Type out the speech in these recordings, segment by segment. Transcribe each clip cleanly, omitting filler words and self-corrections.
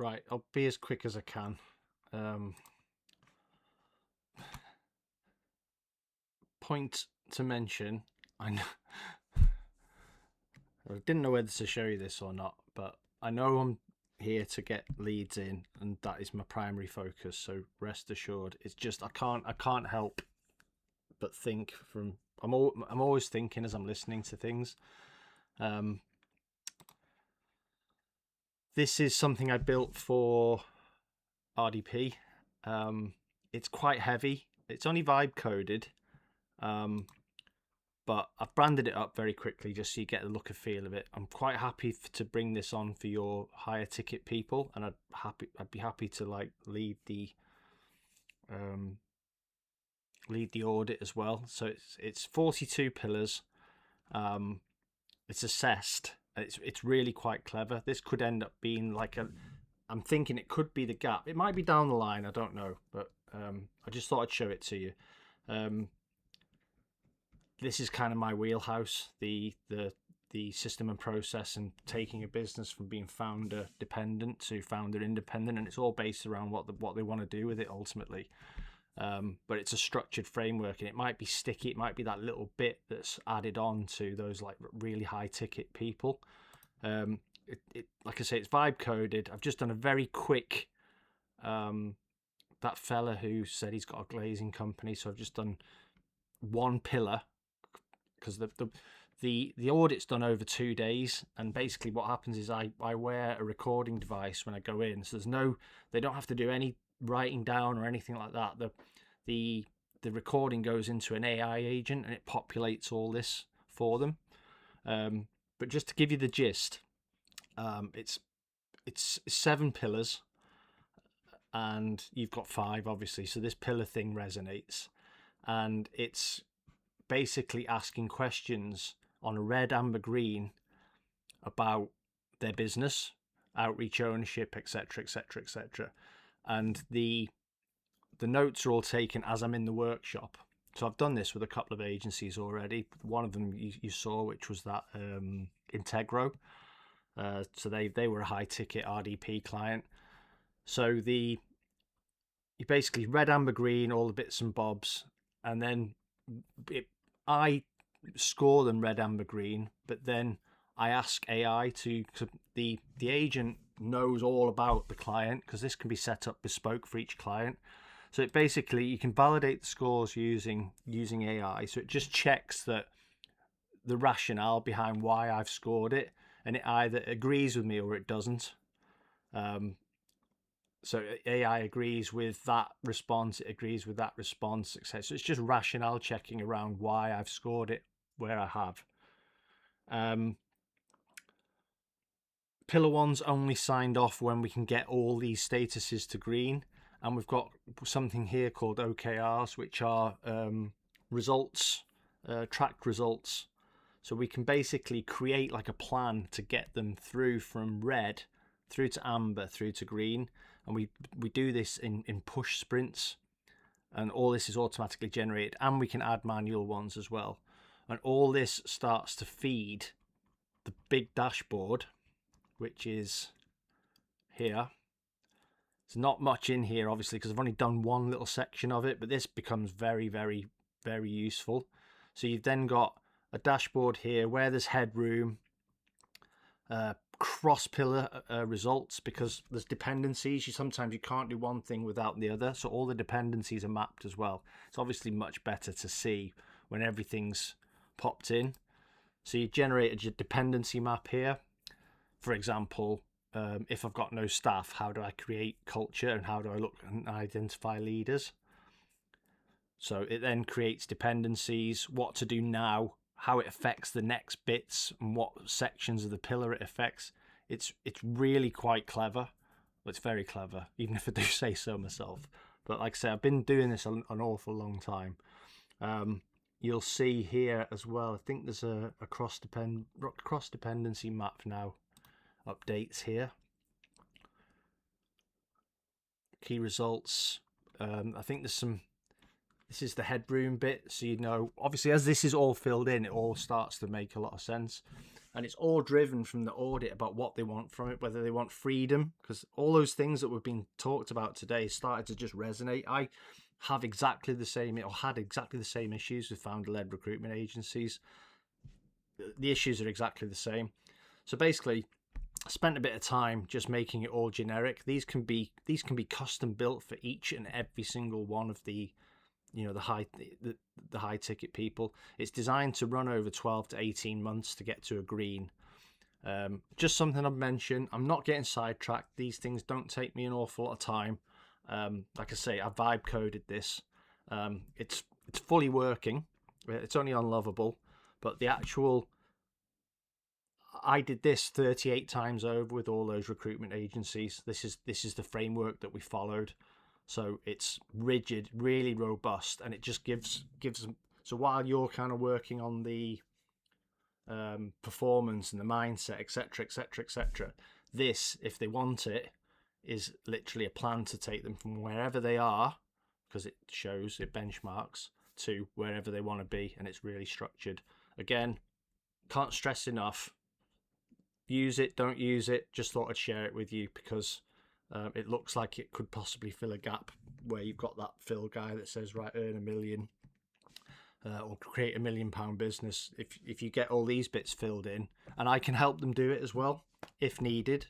Right, I'll be as quick as I can. Point to mention, I didn't know whether to show you this or not, but I know I'm here to get leads in, and that is my primary focus. So rest assured, it's just I can't help but think from. I'm always thinking as I'm listening to things. This is something I built for RDP. It's quite heavy. It's only vibe coded, but I've branded it up very quickly just so you get the look and feel of it. I'm quite happy to bring this on for your higher ticket people, and I'd be happy to like lead the audit as well. So it's 42 pillars. It's assessed. It's really quite clever. This could end up being like I'm thinking it could be the gap. It might be down the line. I don't know, but I just thought I'd show it to you. This is kind of my wheelhouse, the system and process, and taking a business from being founder dependent to founder independent, and it's all based around what they want to do with it ultimately. But it's a structured framework, and it might be sticky. It might be that little bit that's added on to those like really high ticket people. Like I say, it's vibe coded. I've just done a very quick. That fella who said he's got a glazing company, so I've just done one pillar because the audit's done over 2 days, and basically what happens is I wear a recording device when I go in, so they don't have to do any writing down or anything like that. The recording goes into an AI agent and it populates all this for them. But just to give you the gist, it's 7 pillars, and you've got 5 obviously, so this pillar thing resonates, and it's basically asking questions on a red, amber, green about their business, outreach, ownership, etc., etc., etc. And the notes are all taken as I'm in the workshop. So I've done this with a couple of agencies already. One of them you saw, which was that Integro. So they were a high ticket RDP client. So you basically red, amber, green, all the bits and bobs, and then I score them red, amber, green, but then I ask AI to the agent knows all about the client, because this can be set up bespoke for each client. So it basically, you can validate the scores using AI. So it just checks that the rationale behind why I've scored it, and it either agrees with me or it doesn't. So AI agrees with that response, it agrees with that response, etc. So it's just rationale checking around why I've scored it where I have. Pillar 1's only signed off when we can get all these statuses to green, and we've got something here called OKRs, which are results, tracked results. So we can basically create like a plan to get them through from red through to amber through to green, and we do this in push sprints, and all this is automatically generated, and we can add manual ones as well. And all this starts to feed the big dashboard, which is here. There's not much in here obviously because I've only done one little section of it, but this becomes very, very, very useful. So you've then got a dashboard here where there's headroom, cross pillar results, because there's dependencies. Sometimes you can't do one thing without the other, so all the dependencies are mapped as well. It's obviously much better to see when everything's popped in. So you generate a dependency map here. For example, if I've got no staff, how do I create culture, and how do I look and identify leaders? So it then creates dependencies, what to do now, how it affects the next bits, and what sections of the pillar it affects. It's really quite clever. Well, it's very clever, even if I do say so myself. But like I say, I've been doing this an awful long time. You'll see here as well, I think there's a cross dependency map now. Updates here. Key results. I think there's some. This is the headroom bit, so you know. Obviously, as this is all filled in, it all starts to make a lot of sense. And it's all driven from the audit about what they want from it, whether they want freedom, because all those things that we've been talked about today started to just resonate. I have exactly the same, or had exactly the same issues with founder-led recruitment agencies. The issues are exactly the same. So basically, I spent a bit of time just making it all generic. These can be custom built for each and every single one of the, you know, the high ticket people. It's designed to run over 12 to 18 months to get to a green. Just something I've mentioned. I'm not getting sidetracked. These things don't take me an awful lot of time. Like I say, I vibe coded this. It's fully working. It's only unlovable, but the actual, I did this 38 times over with all those recruitment agencies. This is the framework that we followed. So it's rigid, really robust, and it just gives them. So while you're kind of working on the performance and the mindset, etc., etc., etc., this, if they want it, is literally a plan to take them from wherever they are, because it shows, it benchmarks, to wherever they want to be, and it's really structured. Again, can't stress enough. Use it, don't use it. Just thought I'd share it with you because it looks like it could possibly fill a gap where you've got that fill guy that says, right, earn $1 million or create £1 million business. If you get all these bits filled in, and I can help them do it as well if needed.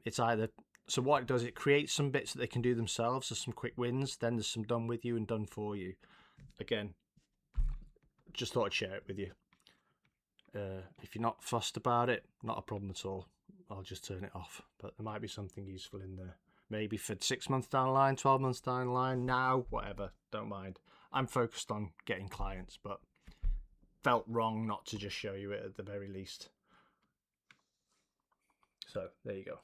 It's either, so what it does, it creates some bits that they can do themselves. There's some quick wins, then there's some done with you and done for you. Again, just thought I'd share it with you. If you're not fussed about it, not a problem at all. I'll just turn it off. But there might be something useful in there. Maybe for 6 months down the line, 12 months down the line, now, whatever. Don't mind. I'm focused on getting clients, but felt wrong not to just show you it at the very least. So there you go.